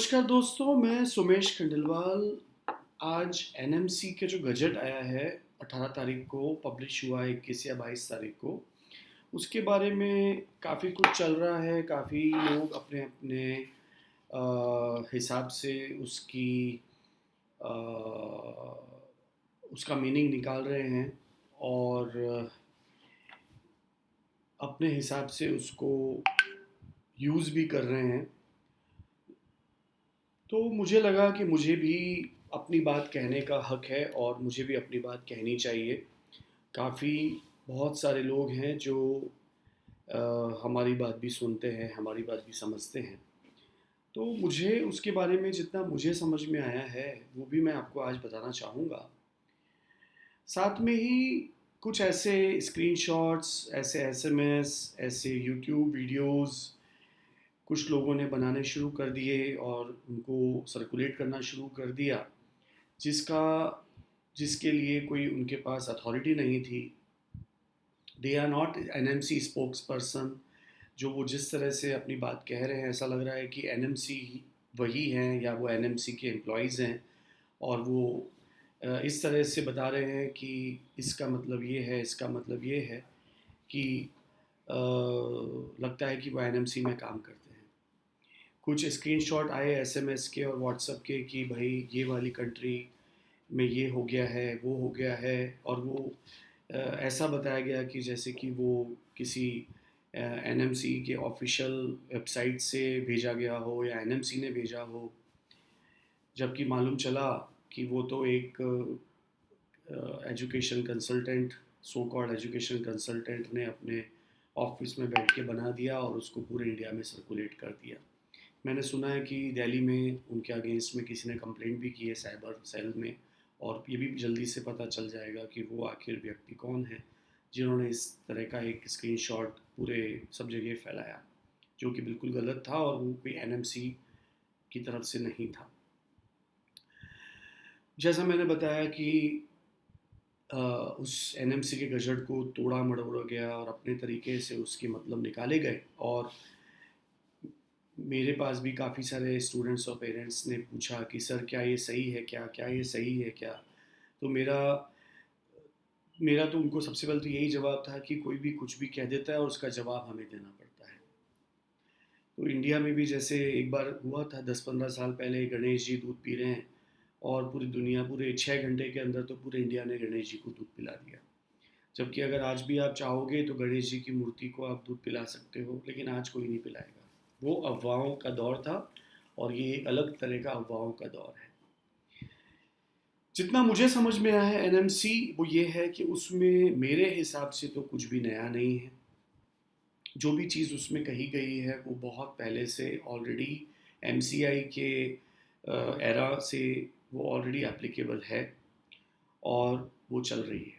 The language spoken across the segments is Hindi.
नमस्कार दोस्तों, मैं सुमेश खंडेलवाल। आज एनएमसी के जो गजट आया है 18 तारीख को पब्लिश हुआ है, 21 या 22 तारीख को, उसके बारे में काफ़ी कुछ चल रहा है। काफ़ी लोग अपने अपने हिसाब से अ, उसका मीनिंग निकाल रहे हैं और अपने हिसाब से उसको यूज़ भी कर रहे हैं। तो मुझे लगा कि मुझे भी अपनी बात कहने का हक है और मुझे भी अपनी बात कहनी चाहिए। काफ़ी बहुत सारे लोग हैं जो हमारी बात भी सुनते हैं, हमारी बात भी समझते हैं। तो मुझे उसके बारे में जितना मुझे समझ में आया है, वो भी मैं आपको आज बताना चाहूँगा। साथ में ही कुछ ऐसे स्क्रीनशॉट्स, ऐसे एसएमएस, ऐसे यूट्यूब वीडियोस कुछ लोगों ने बनाने शुरू कर दिए और उनको सर्कुलेट करना शुरू कर दिया, जिसका जिसके लिए कोई उनके पास अथॉरिटी नहीं थी। They are not NMC spokesperson. जो वो जिस तरह से अपनी बात कह रहे हैं, ऐसा लग रहा है कि एनएमसी वही हैं या वो एनएमसी के एम्प्लॉयज़ हैं। और वो इस तरह से बता रहे हैं कि इसका मतलब ये है, इसका मतलब ये है कि लगता है कि वो एनएमसी में काम करते हैं। कुछ स्क्रीनशॉट आए एसएमएस के और व्हाट्सएप के कि भाई ये वाली कंट्री में ये हो गया है, वो हो गया है। और वो ऐसा बताया गया कि जैसे कि वो किसी एनएमसी के ऑफिशियल वेबसाइट से भेजा गया हो या एनएमसी ने भेजा हो, जबकि मालूम चला कि वो तो एक education consultant, so called education consultant ने अपने ऑफिस में बैठ के बना दिया और उसको पूरे इंडिया में सर्कुलेट कर दिया। मैंने सुना है कि दिल्ली में उनके अगेंस्ट में किसी ने कंप्लेंट भी की है साइबर सेल में। और ये भी जल्दी से पता चल जाएगा कि वो आखिर व्यक्ति कौन है जिन्होंने इस तरह का एक स्क्रीनशॉट पूरे सब जगह फैलाया, जो कि बिल्कुल गलत था और वो कोई एनएमसी की तरफ से नहीं था। जैसा मैंने बताया कि उस एनएमसी के गजट को तोड़ा मरोड़ा गया और अपने तरीके से उसके मतलब निकाले गए। और मेरे पास भी काफ़ी सारे स्टूडेंट्स और पेरेंट्स ने पूछा कि सर क्या ये सही है, क्या क्या ये सही है क्या। तो मेरा मेरा तो उनको सबसे पहले तो यही जवाब था कि कोई भी कुछ भी कह देता है और उसका जवाब हमें देना पड़ता है। तो इंडिया में भी जैसे एक बार हुआ था 10-15 साल पहले, गणेश जी दूध पी रहे हैं और पूरी दुनिया पूरे 6 घंटे के अंदर तो पूरे इंडिया ने गणेश जी को दूध पिला दिया। जबकि अगर आज भी आप चाहोगे तो गणेश जी की मूर्ति को आप दूध पिला सकते हो, लेकिन आज कोई नहीं पिलाएगा। वो अफवाहों का दौर था और ये एक अलग तरह का अफवाहों का दौर है। जितना मुझे समझ में आया है एनएमसी, वो ये है कि उसमें मेरे हिसाब से तो कुछ भी नया नहीं है। जो भी चीज़ उसमें कही गई है वो बहुत पहले से ऑलरेडी एमसीआई के एरा से वो ऑलरेडी एप्लीकेबल है और वो चल रही है।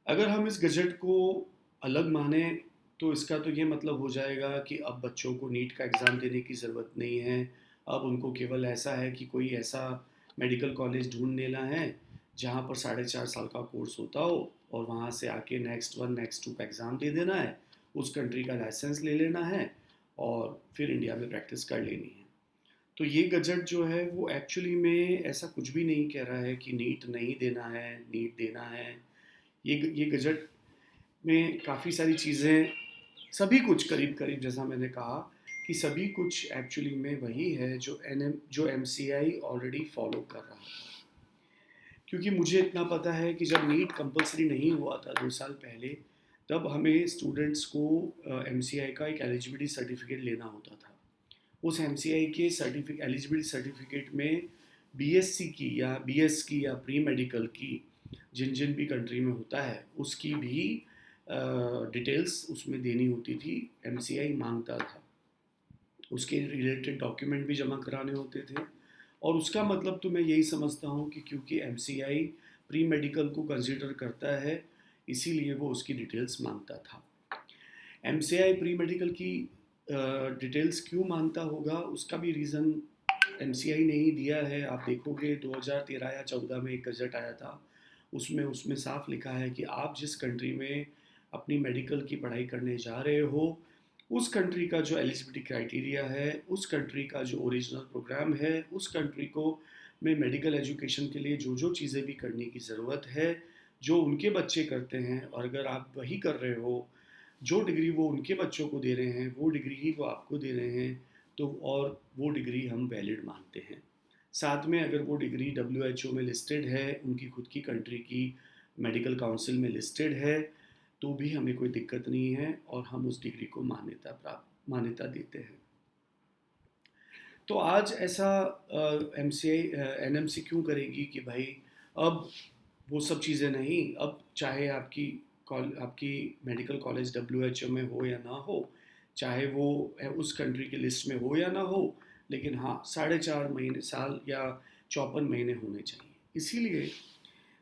अगर हम इस गजट को अलग माने तो इसका तो ये मतलब हो जाएगा कि अब बच्चों को नीट का एग्ज़ाम देने की ज़रूरत नहीं है। अब उनको केवल ऐसा है कि कोई ऐसा मेडिकल कॉलेज ढूंढ लेना है जहाँ पर 4.5 साल का कोर्स होता हो और वहाँ से आके नेक्स्ट वन नेक्स्ट टू का एग्ज़ाम दे देना है, उस कंट्री का लाइसेंस ले लेना है और फिर इंडिया में प्रैक्टिस कर लेनी है। तो ये गजट जो है वो एक्चुअली में ऐसा कुछ भी नहीं कह रहा है कि नीट नहीं देना है, नीट देना है। ये गजट में काफ़ी सारी चीज़ें, सभी कुछ करीब करीब जैसा मैंने कहा कि सभी कुछ एक्चुअली में वही है जो एमसीआई ऑलरेडी फॉलो कर रहा था। क्योंकि मुझे इतना पता है कि जब नीट कंपलसरी नहीं हुआ था 2 साल पहले, तब हमें स्टूडेंट्स को एमसीआई का एक एलिजिबिलिटी सर्टिफिकेट लेना होता था। उस एमसीआई के एलिजिबिलिटी सर्टिफिकेट में बीएससी की या बीएस की या प्री मेडिकल की जिन जिन भी कंट्री में होता है उसकी भी डिटेल्स उसमें देनी होती थी। एमसीआई मांगता था, उसके रिलेटेड डॉक्यूमेंट भी जमा कराने होते थे। और उसका मतलब तो मैं यही समझता हूँ कि क्योंकि एमसीआई प्री मेडिकल को कंसिडर करता है, इसीलिए वो उसकी डिटेल्स मांगता था। एमसीआई प्री मेडिकल की डिटेल्स क्यों मांगता होगा, उसका भी रीज़न एमसीआई ने ही दिया है। आप देखोगे 2013 या 14 में एक गजट आया था, उसमें उसमें साफ लिखा है कि आप जिस कंट्री में अपनी मेडिकल की पढ़ाई करने जा रहे हो उस कंट्री का जो एलिजिबिलिटी क्राइटेरिया है, उस कंट्री का जो ओरिजिनल प्रोग्राम है, उस कंट्री को में मेडिकल एजुकेशन के लिए जो जो चीज़ें भी करने की ज़रूरत है, जो उनके बच्चे करते हैं, और अगर आप वही कर रहे हो, जो डिग्री वो उनके बच्चों को दे रहे हैं, वो डिग्री ही वो आपको दे रहे हैं, तो और वो डिग्री हम वैलिड मानते हैं। साथ में अगर वो डिग्री WHO में लिस्टेड है, उनकी खुद की कंट्री की मेडिकल काउंसिल में लिस्टेड है, तो भी हमें कोई दिक्कत नहीं है और हम उस डिग्री को मान्यता देते हैं। तो आज ऐसा MCI NMC क्यों करेगी कि भाई अब वो सब चीज़ें नहीं, अब चाहे आपकी मेडिकल कॉलेज WHO में हो या ना हो, चाहे वो उस कंट्री की लिस्ट में हो या ना हो, लेकिन हाँ 4.5 महीने साल या 54 महीने होने चाहिए। इसीलिए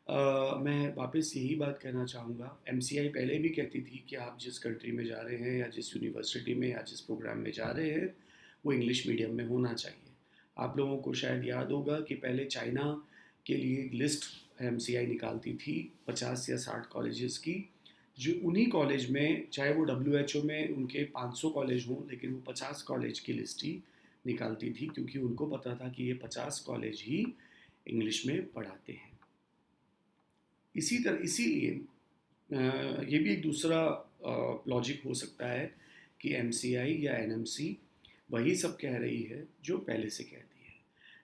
मैं वापस यही बात कहना चाहूँगा, MCI पहले भी कहती थी कि आप जिस कंट्री में जा रहे हैं या जिस यूनिवर्सिटी में या जिस प्रोग्राम में जा रहे हैं, वो इंग्लिश मीडियम में होना चाहिए। आप लोगों को शायद याद होगा कि पहले चाइना के लिए एक लिस्ट MCI निकालती थी 50 या 60 कॉलेजेस की, जो उन्हीं कॉलेज में, चाहे वो WHO में उनके 500 कॉलेज हों, लेकिन वो 50 कॉलेज की लिस्ट ही निकालती थी, क्योंकि उनको पता था कि ये 50 कॉलेज ही इंग्लिश में पढ़ाते हैं। इसीलिए ये भी एक दूसरा लॉजिक हो सकता है कि MCI या NMC वही सब कह रही है जो पहले से कहती है।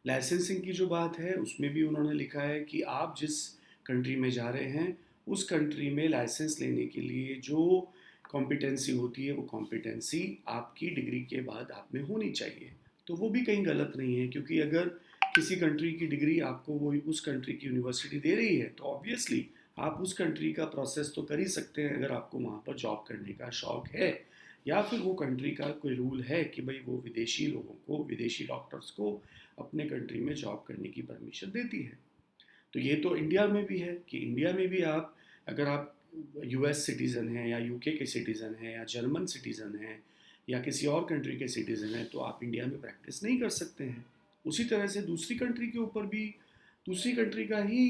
लाइसेंसिंग की जो बात है, उसमें भी उन्होंने लिखा है कि आप जिस कंट्री में जा रहे हैं, उस कंट्री में लाइसेंस लेने के लिए जो कॉम्पिटेंसी होती है, वो कॉम्पिटेंसी आपकी डिग्री के बाद आप में होनी चाहिए। तो वो भी कहीं गलत नहीं है, क्योंकि अगर किसी कंट्री की डिग्री आपको वो उस कंट्री की यूनिवर्सिटी दे रही है, तो ऑब्वियसली आप उस कंट्री का प्रोसेस तो कर ही सकते हैं, अगर आपको वहाँ पर जॉब करने का शौक़ है, या फिर वो कंट्री का कोई रूल है कि भाई वो विदेशी लोगों को, विदेशी डॉक्टर्स को अपने कंट्री में जॉब करने की परमिशन देती है। तो ये तो इंडिया में भी है कि इंडिया में भी आप, अगर आप US सिटीज़न हैं या UK के सिटीज़न हैं या जर्मन सिटीज़न हैं या किसी और कंट्री के सिटीज़न हैं, तो आप इंडिया में प्रैक्टिस नहीं कर सकते हैं। उसी तरह से दूसरी कंट्री के ऊपर भी दूसरी कंट्री का ही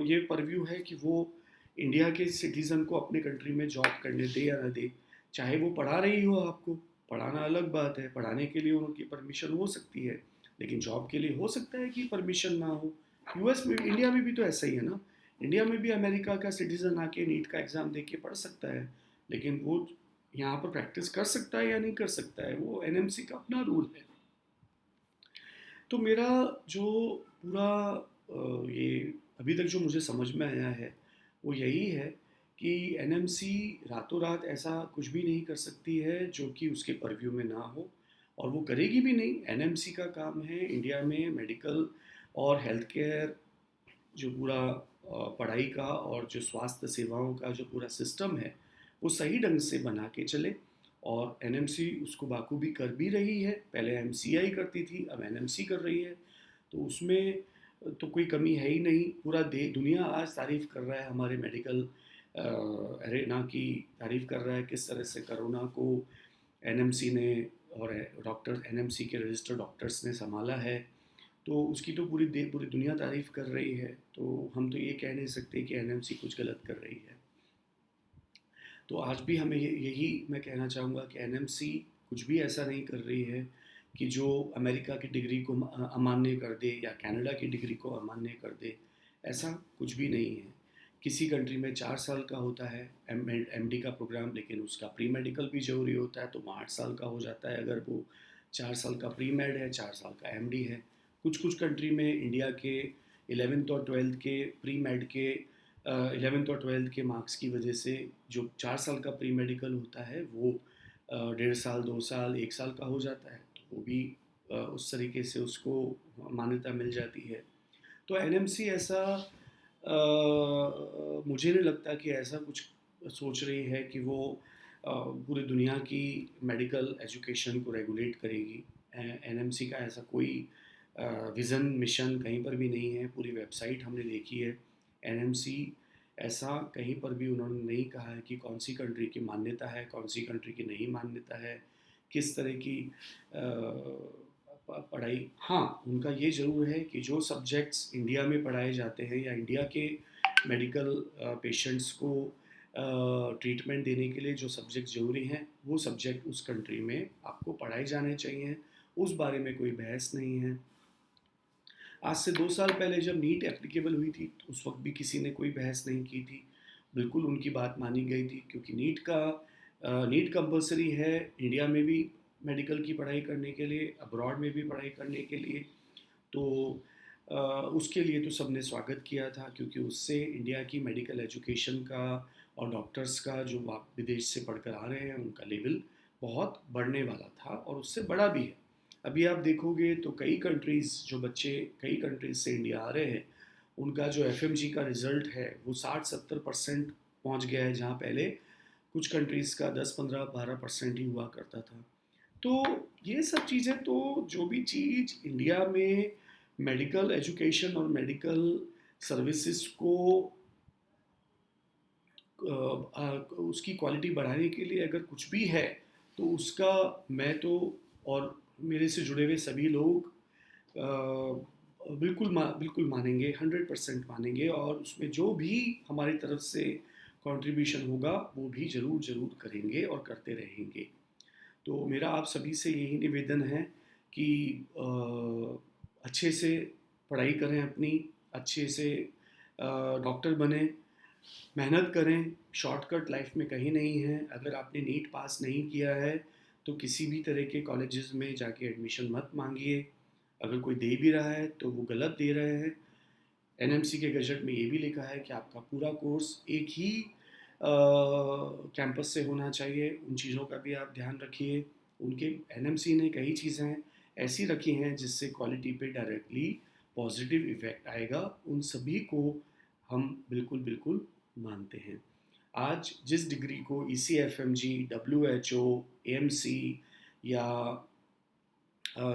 ये परव्यू है कि वो इंडिया के सिटीज़न को अपने कंट्री में जॉब करने दे या ना दे। चाहे वो पढ़ा रही हो, आपको पढ़ाना अलग बात है, पढ़ाने के लिए उनकी परमिशन हो सकती है, लेकिन जॉब के लिए हो सकता है कि परमिशन ना हो। US में, इंडिया में भी तो ऐसा ही है ना। इंडिया में भी अमेरिका का सिटीज़न आके नीट का एग्ज़ाम दे के पढ़ सकता है, लेकिन वो यहाँ पर प्रैक्टिस कर सकता है या नहीं कर सकता है, वो NMC का अपना रूल है। तो मेरा जो पूरा ये अभी तक जो मुझे समझ में आया है, वो यही है कि NMC रातों रात ऐसा कुछ भी नहीं कर सकती है जो कि उसके परव्यू में ना हो, और वो करेगी भी नहीं। NMC का काम है इंडिया में मेडिकल और हेल्थ केयर, जो पूरा पढ़ाई का और जो स्वास्थ्य सेवाओं का जो पूरा सिस्टम है, वो सही ढंग से बना के चले, और NMC उसको बाखूबी कर भी रही है। पहले MCI करती थी, अब NMC कर रही है, तो उसमें तो कोई कमी है ही नहीं। पूरा दुनिया आज तारीफ़ कर रहा है, हमारे मेडिकल अरेना की तारीफ़ कर रहा है, किस तरह से कोरोना को NMC ने और डॉक्टर NMC के रजिस्टर्ड डॉक्टर्स ने संभाला है, तो उसकी तो पूरी दुनिया तारीफ़ कर रही है। तो हम तो ये कह नहीं सकते कि NMC कुछ गलत कर रही है। तो आज भी हमें यही मैं कहना चाहूँगा कि NMC कुछ भी ऐसा नहीं कर रही है कि जो अमेरिका की डिग्री को अमान्य कर दे या कनाडा की डिग्री को अमान्य कर दे। ऐसा कुछ भी नहीं है। किसी कंट्री में 4 साल का होता है MD का प्रोग्राम, लेकिन उसका प्री मेडिकल भी ज़रूरी होता है, तो वो 8 साल का हो जाता है अगर वो 4 साल का प्री मेड है, 4 साल का MD है। कुछ कंट्री में इंडिया के 11th और 12th के प्री मेड के 11th और 12th के मार्क्स की वजह से जो 4 साल का प्री मेडिकल होता है, वो 1.5 साल, 2 साल, 1 साल का हो जाता है, तो वो भी उस तरीके से उसको मान्यता मिल जाती है। तो NMC ऐसा मुझे नहीं लगता कि ऐसा कुछ सोच रही है कि वो पूरी दुनिया की मेडिकल एजुकेशन को रेगुलेट करेगी। NMC का ऐसा कोई विज़न, मिशन कहीं पर भी नहीं है। पूरी वेबसाइट हमने देखी है, NMC ऐसा कहीं पर भी उन्होंने नहीं कहा है कि कौन सी कंट्री की मान्यता है, कौन सी कंट्री की नहीं मान्यता है, किस तरह की पढ़ाई। हाँ, उनका ये ज़रूर है कि जो सब्जेक्ट्स इंडिया में पढ़ाए जाते हैं या इंडिया के मेडिकल पेशेंट्स को ट्रीटमेंट देने के लिए जो सब्जेक्ट ज़रूरी हैं वो सब्जेक्ट उस कंट्री में आपको पढ़ाए जाने चाहिए, उस बारे में कोई बहस नहीं है। आज से 2 साल पहले जब नीट एप्लीकेबल हुई थी तो उस वक्त भी किसी ने कोई बहस नहीं की थी, बिल्कुल उनकी बात मानी गई थी, क्योंकि नीट कंपलसरी है इंडिया में भी मेडिकल की पढ़ाई करने के लिए, अब्रॉड में भी पढ़ाई करने के लिए। तो उसके लिए तो सबने स्वागत किया था, क्योंकि उससे इंडिया की मेडिकल एजुकेशन का और डॉक्टर्स का जो विदेश से पढ़कर आ रहे हैं उनका लेवल बहुत बढ़ने वाला था, और उससे बड़ा भी है। अभी आप देखोगे तो कई कंट्रीज़ से इंडिया आ रहे हैं, उनका जो एफएमजी का रिज़ल्ट है वो 60-70% पहुंच गया है, जहां पहले कुछ कंट्रीज़ का 10-15-12% ही हुआ करता था। तो ये सब चीज़ें, तो जो भी चीज़ इंडिया में मेडिकल एजुकेशन और मेडिकल सर्विसेज को उसकी क्वालिटी बढ़ाने के लिए अगर कुछ भी है, तो उसका मैं तो और मेरे से जुड़े हुए सभी लोग बिल्कुल मानेंगे, 100% मानेंगे, और उसमें जो भी हमारी तरफ से कंट्रीब्यूशन होगा वो भी ज़रूर ज़रूर करेंगे और करते रहेंगे। तो मेरा आप सभी से यही निवेदन है कि अच्छे से पढ़ाई करें अपनी, अच्छे से डॉक्टर बने, मेहनत करें, शॉर्टकट लाइफ में कहीं नहीं है। अगर आपने नीट पास नहीं किया है तो किसी भी तरह के कॉलेजेस में जाके एडमिशन मत मांगिए। अगर कोई दे भी रहा है तो वो गलत दे रहे हैं। एनएमसी के गजट में ये भी लिखा है कि आपका पूरा कोर्स एक ही कैंपस से होना चाहिए, उन चीज़ों का भी आप ध्यान रखिए। उनके एनएमसी ने कई चीज़ें ऐसी रखी हैं जिससे क्वालिटी पे डायरेक्टली पॉजिटिव इफ़ेक्ट आएगा, उन सभी को हम बिल्कुल बिल्कुल मानते हैं। आज जिस डिग्री को ECFMG, WHO, AMC या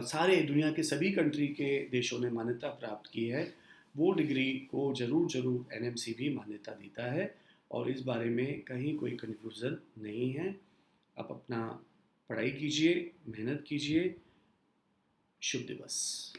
सारे दुनिया के सभी कंट्री के देशों ने मान्यता प्राप्त की है, वो डिग्री को ज़रूर ज़रूर एनएमसी भी मान्यता देता है, और इस बारे में कहीं कोई कन्फ्यूज़न नहीं है। आप अपना पढ़ाई कीजिए, मेहनत कीजिए। शुभ दिवस।